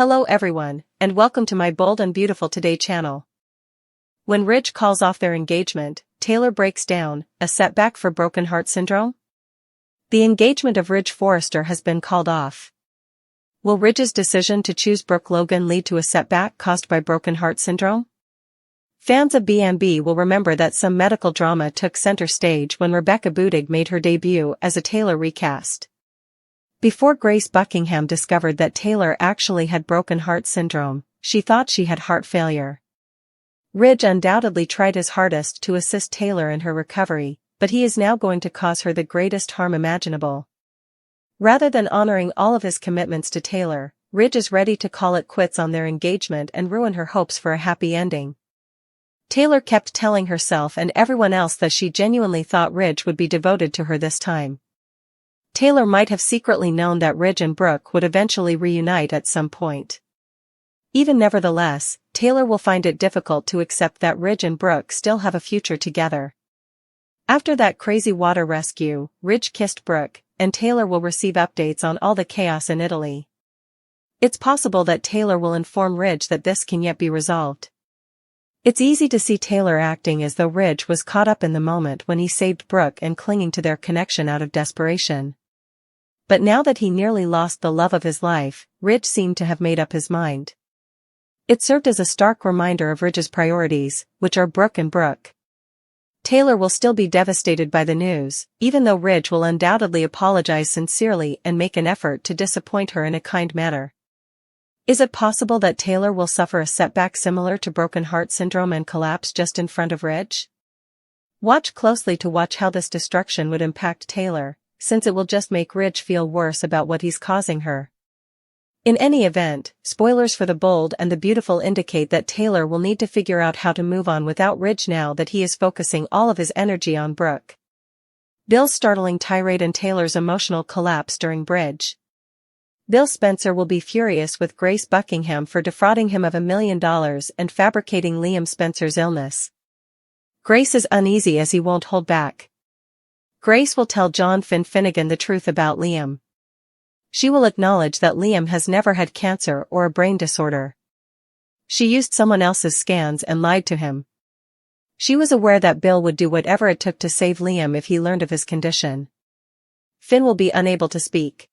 Hello everyone, and welcome to my Bold and Beautiful Today channel. When Ridge calls off their engagement, Taylor breaks down, a setback for broken heart syndrome? The engagement of Ridge Forrester has been called off. Will Ridge's decision to choose Brooke Logan lead to a setback caused by broken heart syndrome? Fans of B&B will remember that some medical drama took center stage when Rebecca Budig made her debut as a Taylor recast. Before Grace Buckingham discovered that Taylor actually had broken heart syndrome, she thought she had heart failure. Ridge undoubtedly tried his hardest to assist Taylor in her recovery, but he is now going to cause her the greatest harm imaginable. Rather than honoring all of his commitments to Taylor, Ridge is ready to call it quits on their engagement and ruin her hopes for a happy ending. Taylor kept telling herself and everyone else that she genuinely thought Ridge would be devoted to her this time. Taylor might have secretly known that Ridge and Brooke would eventually reunite at some point. Even nevertheless, Taylor will find it difficult to accept that Ridge and Brooke still have a future together. After that crazy water rescue, Ridge kissed Brooke, and Taylor will receive updates on all the chaos in Italy. It's possible that Taylor will inform Ridge that this can yet be resolved. It's easy to see Taylor acting as though Ridge was caught up in the moment when he saved Brooke and clinging to their connection out of desperation. But now that he nearly lost the love of his life, Ridge seemed to have made up his mind. It served as a stark reminder of Ridge's priorities, which are Brooke and Brooke. Taylor will still be devastated by the news, even though Ridge will undoubtedly apologize sincerely and make an effort to disappoint her in a kind manner. Is it possible that Taylor will suffer a setback similar to broken heart syndrome and collapse just in front of Ridge? Watch closely to watch how this destruction would impact Taylor, since it will just make Ridge feel worse about what he's causing her. In any event, spoilers for The Bold and the Beautiful indicate that Taylor will need to figure out how to move on without Ridge now that he is focusing all of his energy on Brooke. Bill's startling tirade and Taylor's emotional collapse during bridge. Bill Spencer will be furious with Grace Buckingham for defrauding him of $1 million and fabricating Liam Spencer's illness. Grace is uneasy as he won't hold back. Grace will tell John Finnegan the truth about Liam. She will acknowledge that Liam has never had cancer or a brain disorder. She used someone else's scans and lied to him. She was aware that Bill would do whatever it took to save Liam if he learned of his condition. Finn will be unable to speak.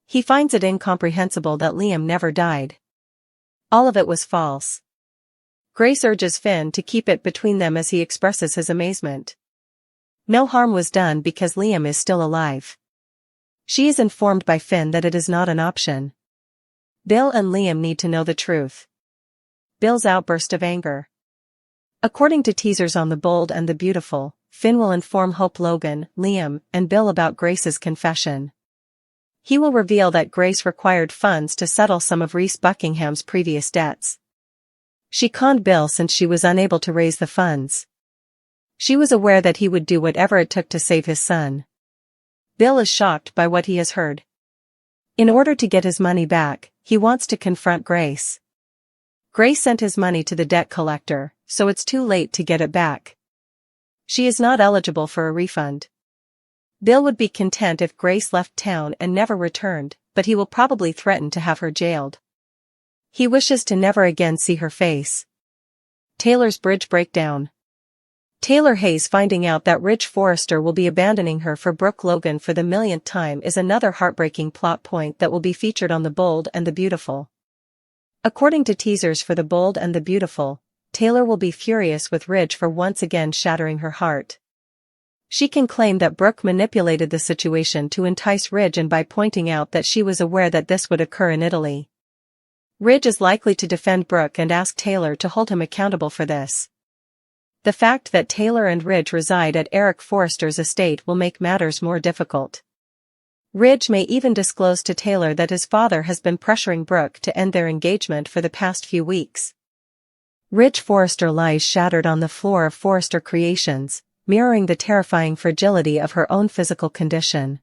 He finds it incomprehensible that Liam never died. All of it was false. Grace urges Finn to keep it between them as he expresses his amazement. No harm was done because Liam is still alive. She is informed by Finn that it is not an option. Bill and Liam need to know the truth. Bill's outburst of anger. According to teasers on The Bold and the Beautiful, Finn will inform Hope Logan, Liam, and Bill about Grace's confession. He will reveal that Grace required funds to settle some of Reese Buckingham's previous debts. She conned Bill since she was unable to raise the funds. She was aware that he would do whatever it took to save his son. Bill is shocked by what he has heard. In order to get his money back, he wants to confront Grace. Grace sent his money to the debt collector, so it's too late to get it back. She is not eligible for a refund. Bill would be content if Grace left town and never returned, but he will probably threaten to have her jailed. He wishes to never again see her face. Taylor's bridge breakdown. Taylor Hayes finding out that Ridge Forrester will be abandoning her for Brooke Logan for the millionth time is another heartbreaking plot point that will be featured on The Bold and the Beautiful. According to teasers for The Bold and the Beautiful, Taylor will be furious with Ridge for once again shattering her heart. She can claim that Brooke manipulated the situation to entice Ridge and by pointing out that she was aware that this would occur in Italy. Ridge is likely to defend Brooke and ask Taylor to hold him accountable for this. The fact that Taylor and Ridge reside at Eric Forrester's estate will make matters more difficult. Ridge may even disclose to Taylor that his father has been pressuring Brooke to end their engagement for the past few weeks. Ridge Forrester lies shattered on the floor of Forrester Creations, mirroring the terrifying fragility of her own physical condition.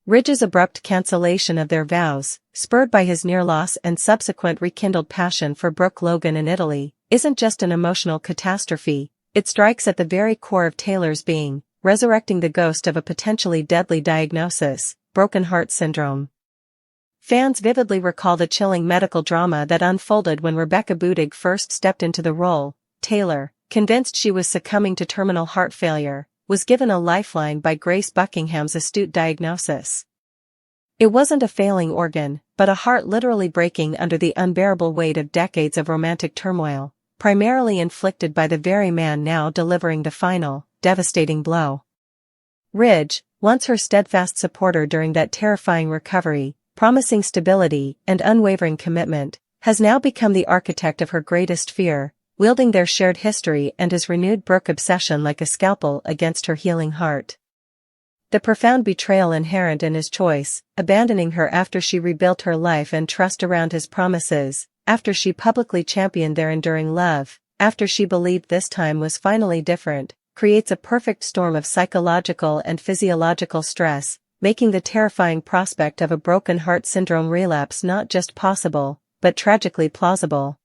Ridge's abrupt cancellation of their vows, spurred by his near loss and subsequent rekindled passion for Brooke Logan in Italy, isn't just an emotional catastrophe, it strikes at the very core of Taylor's being, resurrecting the ghost of a potentially deadly diagnosis, broken heart syndrome. Fans vividly recall the chilling medical drama that unfolded when Rebecca Budig first stepped into the role. Taylor, convinced she was succumbing to terminal heart failure, was given a lifeline by Grace Buckingham's astute diagnosis. It wasn't a failing organ, but a heart literally breaking under the unbearable weight of decades of romantic turmoil, primarily inflicted by the very man now delivering the final, devastating blow. Ridge, once her steadfast supporter during that terrifying recovery, promising stability and unwavering commitment, has now become the architect of her greatest fear, wielding their shared history and his renewed Brooke obsession like a scalpel against her healing heart. The profound betrayal inherent in his choice, abandoning her after she rebuilt her life and trust around his promises, after she publicly championed their enduring love, after she believed this time was finally different, creates a perfect storm of psychological and physiological stress, making the terrifying prospect of a broken heart syndrome relapse not just possible, but tragically plausible.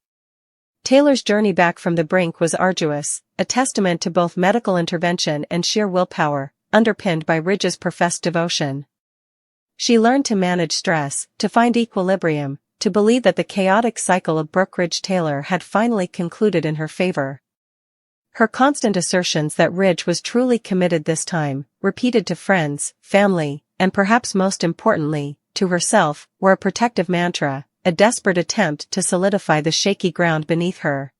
Taylor's journey back from the brink was arduous, a testament to both medical intervention and sheer willpower, underpinned by Ridge's professed devotion. She learned to manage stress, to find equilibrium, to believe that the chaotic cycle of Brooke Ridge-Taylor had finally concluded in her favor. Her constant assertions that Ridge was truly committed this time, repeated to friends, family, and perhaps most importantly, to herself, were a protective mantra, a desperate attempt to solidify the shaky ground beneath her.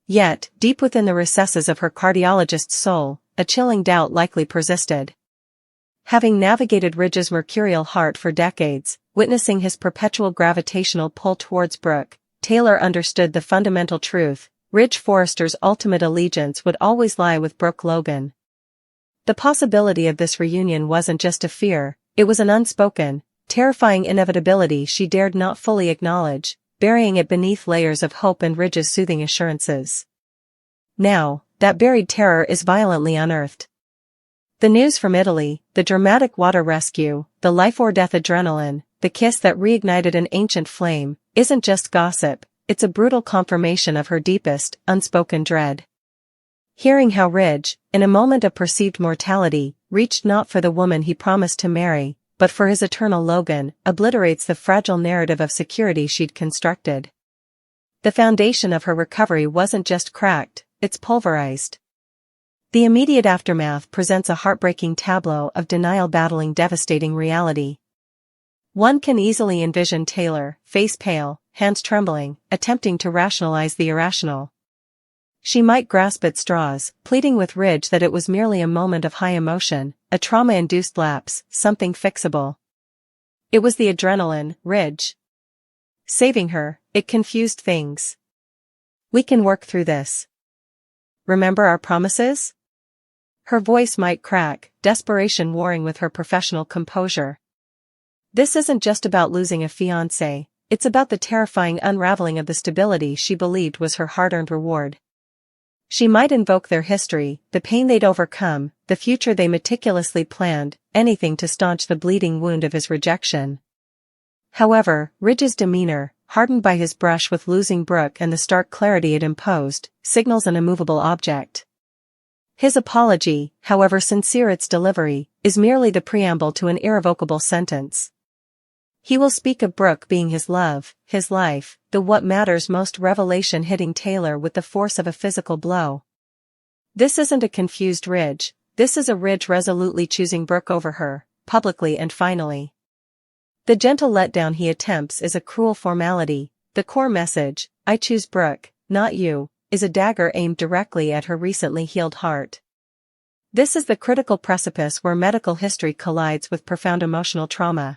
Yet, deep within the recesses of her cardiologist's soul, a chilling doubt likely persisted. Having navigated Ridge's mercurial heart for decades, witnessing his perpetual gravitational pull towards Brooke, Taylor understood the fundamental truth: Ridge Forrester's ultimate allegiance would always lie with Brooke Logan. The possibility of this reunion wasn't just a fear, it was an unspoken, terrifying inevitability she dared not fully acknowledge, burying it beneath layers of hope and Ridge's soothing assurances. Now, that buried terror is violently unearthed. The news from Italy, the dramatic water rescue, the life-or-death adrenaline, the kiss that reignited an ancient flame, isn't just gossip, it's a brutal confirmation of her deepest, unspoken dread. Hearing how Ridge, in a moment of perceived mortality, reached not for the woman he promised to marry, but for his eternal Logan, obliterates the fragile narrative of security she'd constructed. The foundation of her recovery wasn't just cracked, it's pulverized. The immediate aftermath presents a heartbreaking tableau of denial battling devastating reality. One can easily envision Taylor, face pale, hands trembling, attempting to rationalize the irrational. She might grasp at straws, pleading with Ridge that it was merely a moment of high emotion, a trauma-induced lapse, something fixable. It was the adrenaline, Ridge. Saving her, it confused things. We can work through this. Remember our promises? Her voice might crack, desperation warring with her professional composure. This isn't just about losing a fiancé, it's about the terrifying unraveling of the stability she believed was her hard-earned reward. She might invoke their history, the pain they'd overcome, the future they meticulously planned, anything to staunch the bleeding wound of his rejection. However, Ridge's demeanor, hardened by his brush with losing Brooke and the stark clarity it imposed, signals an immovable object. His apology, however sincere its delivery, is merely the preamble to an irrevocable sentence. He will speak of Brooke being his love, his life, the what matters most revelation hitting Taylor with the force of a physical blow. This isn't a confused Ridge, this is a Ridge resolutely choosing Brooke over her, publicly and finally. The gentle letdown he attempts is a cruel formality, the core message, I choose Brooke, not you, is a dagger aimed directly at her recently healed heart. This is the critical precipice where medical history collides with profound emotional trauma.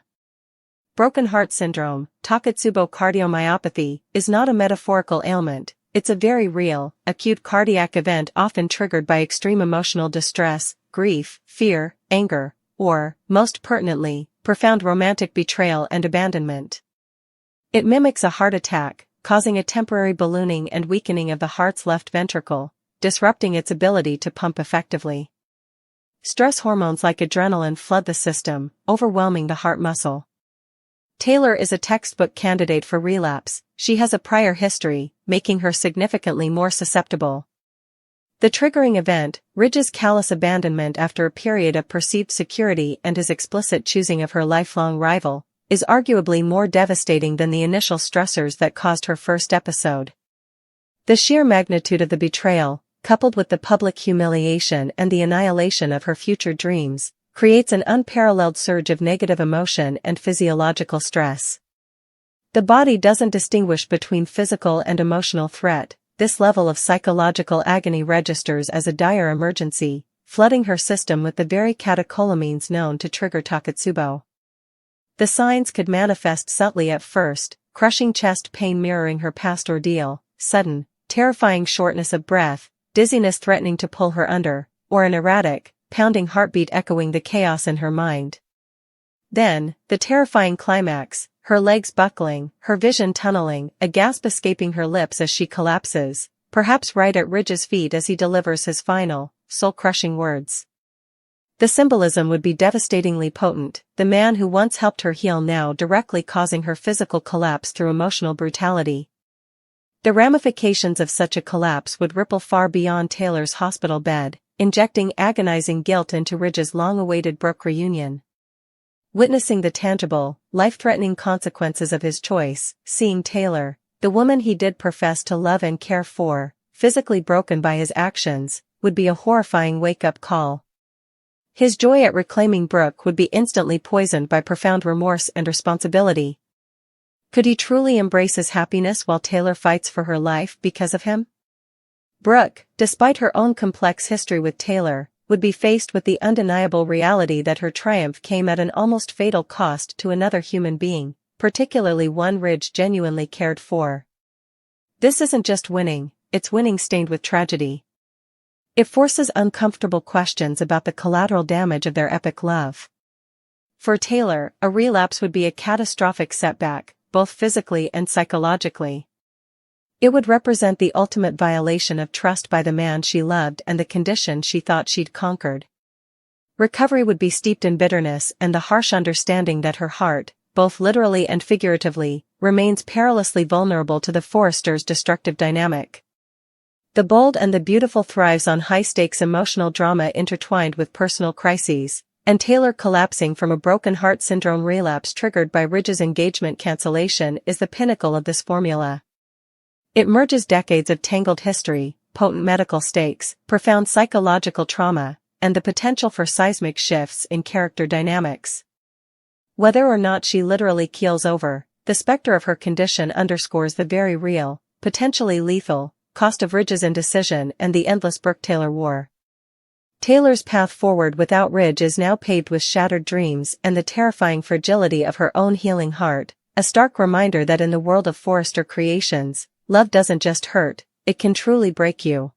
Broken heart syndrome, Takotsubo cardiomyopathy, is not a metaphorical ailment, it's a very real, acute cardiac event often triggered by extreme emotional distress, grief, fear, anger, or, most pertinently, profound romantic betrayal and abandonment. It mimics a heart attack, causing a temporary ballooning and weakening of the heart's left ventricle, disrupting its ability to pump effectively. Stress hormones like adrenaline flood the system, overwhelming the heart muscle. Taylor is a textbook candidate for relapse, she has a prior history, making her significantly more susceptible. The triggering event, Ridge's callous abandonment after a period of perceived security and his explicit choosing of her lifelong rival, is arguably more devastating than the initial stressors that caused her first episode. The sheer magnitude of the betrayal, coupled with the public humiliation and the annihilation of her future dreams, creates an unparalleled surge of negative emotion and physiological stress. The body doesn't distinguish between physical and emotional threat. This level of psychological agony registers as a dire emergency, flooding her system with the very catecholamines known to trigger Takotsubo. The signs could manifest subtly at first: crushing chest pain mirroring her past ordeal, sudden, terrifying shortness of breath, dizziness threatening to pull her under, or an erratic, pounding heartbeat echoing the chaos in her mind. Then, the terrifying climax: her legs buckling, her vision tunneling, a gasp escaping her lips as she collapses, perhaps right at Ridge's feet as he delivers his final, soul-crushing words. The symbolism would be devastatingly potent, the man who once helped her heal now directly causing her physical collapse through emotional brutality. The ramifications of such a collapse would ripple far beyond Taylor's hospital bed, injecting agonizing guilt into Ridge's long-awaited Brooke reunion. Witnessing the tangible, life-threatening consequences of his choice, seeing Taylor, the woman he did profess to love and care for, physically broken by his actions, would be a horrifying wake-up call. His joy at reclaiming Brooke would be instantly poisoned by profound remorse and responsibility. Could he truly embrace his happiness while Taylor fights for her life because of him? Brooke, despite her own complex history with Taylor, would be faced with the undeniable reality that her triumph came at an almost fatal cost to another human being, particularly one Ridge genuinely cared for. This isn't just winning, it's winning stained with tragedy. It forces uncomfortable questions about the collateral damage of their epic love. For Taylor, a relapse would be a catastrophic setback, both physically and psychologically. It would represent the ultimate violation of trust by the man she loved and the condition she thought she'd conquered. Recovery would be steeped in bitterness and the harsh understanding that her heart, both literally and figuratively, remains perilously vulnerable to the Forrester's destructive dynamic. The bold and the beautiful thrives on high-stakes emotional drama intertwined with personal crises, and Taylor collapsing from a broken heart syndrome relapse triggered by Ridge's engagement cancellation is the pinnacle of this formula. It merges decades of tangled history, potent medical stakes, profound psychological trauma, and the potential for seismic shifts in character dynamics. Whether or not she literally keels over, the specter of her condition underscores the very real, potentially lethal, cost of Ridge's indecision and the endless Brooke-Taylor war. Taylor's path forward without Ridge is now paved with shattered dreams and the terrifying fragility of her own healing heart, a stark reminder that in the world of Forrester creations, love doesn't just hurt, it can truly break you.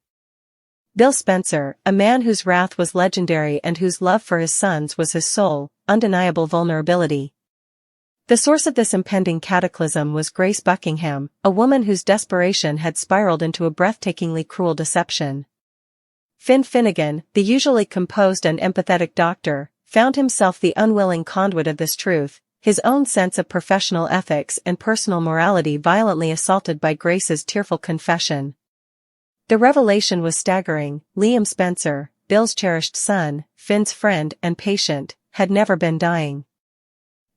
Bill Spencer, a man whose wrath was legendary and whose love for his sons was his sole, undeniable vulnerability. The source of this impending cataclysm was Grace Buckingham, a woman whose desperation had spiraled into a breathtakingly cruel deception. Finn Finnegan, the usually composed and empathetic doctor, found himself the unwilling conduit of this truth, his own sense of professional ethics and personal morality violently assaulted by Grace's tearful confession. The revelation was staggering: Liam Spencer, Bill's cherished son, Finn's friend and patient, had never been dying.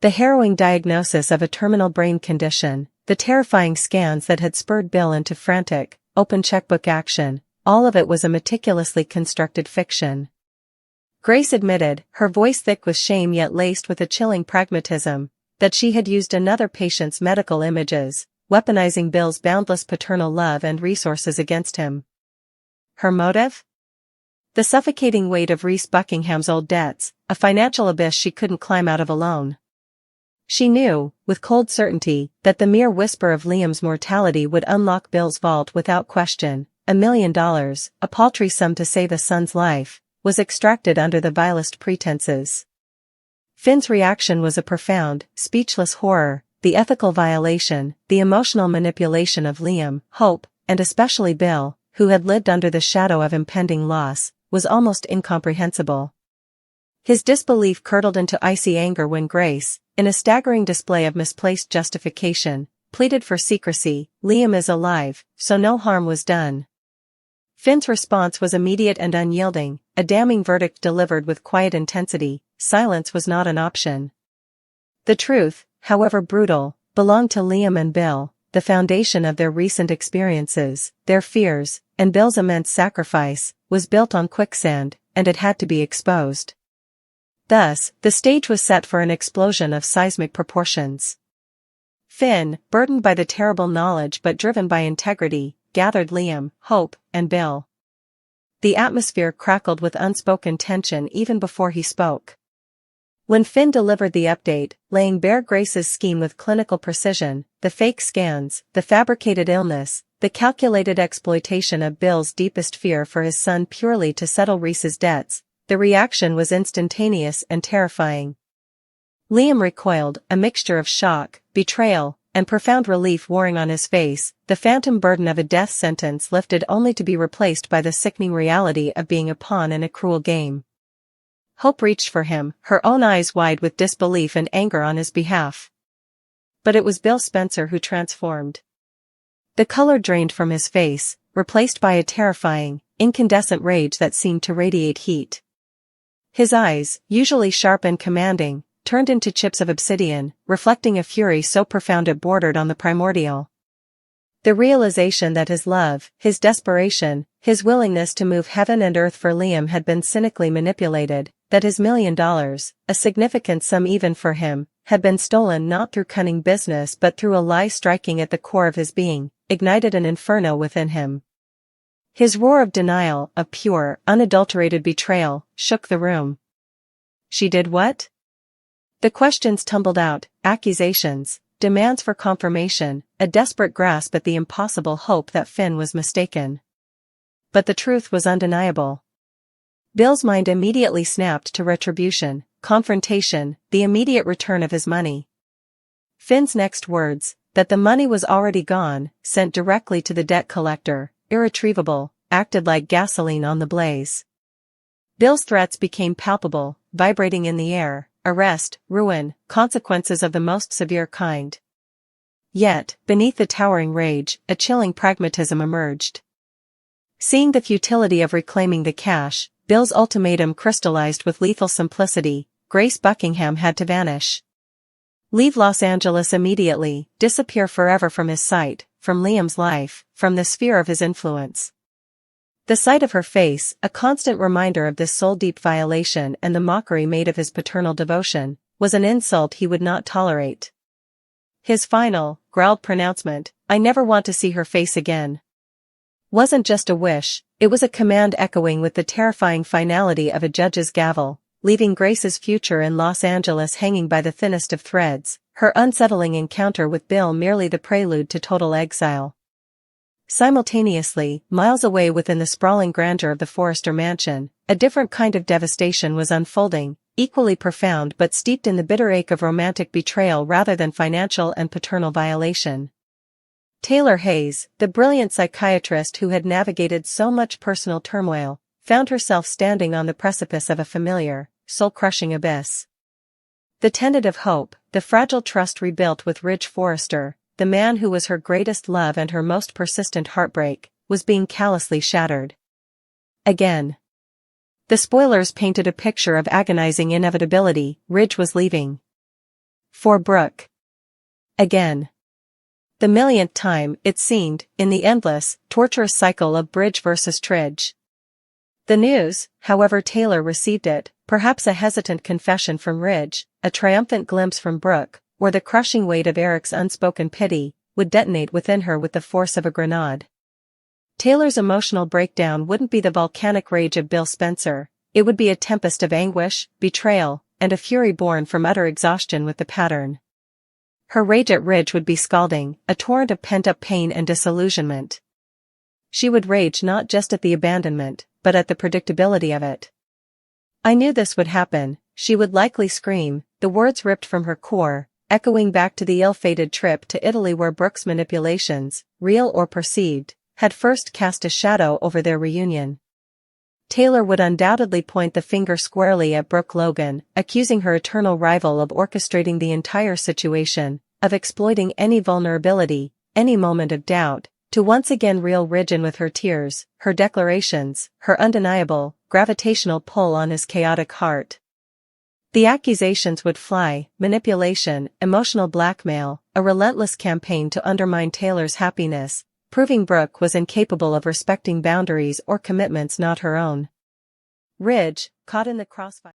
The harrowing diagnosis of a terminal brain condition, the terrifying scans that had spurred Bill into frantic, open checkbook action, all of it was a meticulously constructed fiction. Grace admitted, her voice thick with shame yet laced with a chilling pragmatism, that she had used another patient's medical images, weaponizing Bill's boundless paternal love and resources against him. Her motive? The suffocating weight of Reese Buckingham's old debts, a financial abyss she couldn't climb out of alone. She knew, with cold certainty, that the mere whisper of Liam's mortality would unlock Bill's vault without question. $1 million, a paltry sum to save a son's life, was extracted under the vilest pretenses. Finn's reaction was a profound, speechless horror. The ethical violation, the emotional manipulation of Liam, Hope, and especially Bill, who had lived under the shadow of impending loss, was almost incomprehensible. His disbelief curdled into icy anger when Grace, in a staggering display of misplaced justification, pleaded for secrecy. Liam is alive, so no harm was done. Finn's response was immediate and unyielding, a damning verdict delivered with quiet intensity: silence was not an option. The truth, however brutal, belonged to Liam and Bill, the foundation of their recent experiences, their fears, and Bill's immense sacrifice, was built on quicksand, and it had to be exposed. Thus, the stage was set for an explosion of seismic proportions. Finn, burdened by the terrible knowledge but driven by integrity, gathered Liam, Hope, and Bill. The atmosphere crackled with unspoken tension even before he spoke. When Finn delivered the update, laying bare Grace's scheme with clinical precision, the fake scans, the fabricated illness, the calculated exploitation of Bill's deepest fear for his son purely to settle Reese's debts, the reaction was instantaneous and terrifying. Liam recoiled, a mixture of shock, betrayal, and profound relief warring on his face, the phantom burden of a death sentence lifted only to be replaced by the sickening reality of being a pawn in a cruel game. Hope reached for him, her own eyes wide with disbelief and anger on his behalf. But it was Bill Spencer who transformed. The color drained from his face, replaced by a terrifying, incandescent rage that seemed to radiate heat. His eyes, usually sharp and commanding, turned into chips of obsidian, reflecting a fury so profound it bordered on the primordial. The realization that his love, his desperation, his willingness to move heaven and earth for Liam had been cynically manipulated, that his $1 million, a significant sum even for him, had been stolen not through cunning business but through a lie striking at the core of his being, ignited an inferno within him. His roar of denial, of pure, unadulterated betrayal, shook the room. She did what? The questions tumbled out, accusations, demands for confirmation, a desperate grasp at the impossible hope that Finn was mistaken. But the truth was undeniable. Bill's mind immediately snapped to retribution, confrontation, the immediate return of his money. Finn's next words, that the money was already gone, sent directly to the debt collector, irretrievable, acted like gasoline on the blaze. Bill's threats became palpable, vibrating in the air. Arrest, ruin, consequences of the most severe kind. Yet, beneath the towering rage, a chilling pragmatism emerged. Seeing the futility of reclaiming the cash, Bill's ultimatum crystallized with lethal simplicity: Grace Buckingham had to vanish. Leave Los Angeles immediately, disappear forever from his sight, from Liam's life, from the sphere of his influence. The sight of her face, a constant reminder of this soul-deep violation and the mockery made of his paternal devotion, was an insult he would not tolerate. His final, growled pronouncement, "I never want to see her face again," wasn't just a wish, it was a command echoing with the terrifying finality of a judge's gavel, leaving Grace's future in Los Angeles hanging by the thinnest of threads, her unsettling encounter with Bill merely the prelude to total exile. Simultaneously, miles away within the sprawling grandeur of the Forrester mansion, a different kind of devastation was unfolding, equally profound but steeped in the bitter ache of romantic betrayal rather than financial and paternal violation. Taylor Hayes, the brilliant psychiatrist who had navigated so much personal turmoil, found herself standing on the precipice of a familiar, soul-crushing abyss. The tentative hope, the fragile trust rebuilt with Ridge Forrester, the man who was her greatest love and her most persistent heartbreak, was being callously shattered. Again. The spoilers painted a picture of agonizing inevitability. Ridge was leaving. For Brooke. Again. The millionth time, it seemed, in the endless, torturous cycle of Bridge versus Tridge. The news, however Taylor received it, perhaps a hesitant confession from Ridge, a triumphant glimpse from Brooke, or the crushing weight of Eric's unspoken pity, would detonate within her with the force of a grenade. Taylor's emotional breakdown wouldn't be the volcanic rage of Bill Spencer, it would be a tempest of anguish, betrayal, and a fury born from utter exhaustion with the pattern. Her rage at Ridge would be scalding, a torrent of pent-up pain and disillusionment. She would rage not just at the abandonment, but at the predictability of it. "I knew this would happen," she would likely scream, the words ripped from her core, echoing back to the ill-fated trip to Italy where Brooke's manipulations, real or perceived, had first cast a shadow over their reunion. Taylor would undoubtedly point the finger squarely at Brooke Logan, accusing her eternal rival of orchestrating the entire situation, of exploiting any vulnerability, any moment of doubt, to once again reel Ridge in with her tears, her declarations, her undeniable, gravitational pull on his chaotic heart. The accusations would fly: manipulation, emotional blackmail, a relentless campaign to undermine Taylor's happiness, proving Brooke was incapable of respecting boundaries or commitments not her own. Ridge, caught in the crossfire.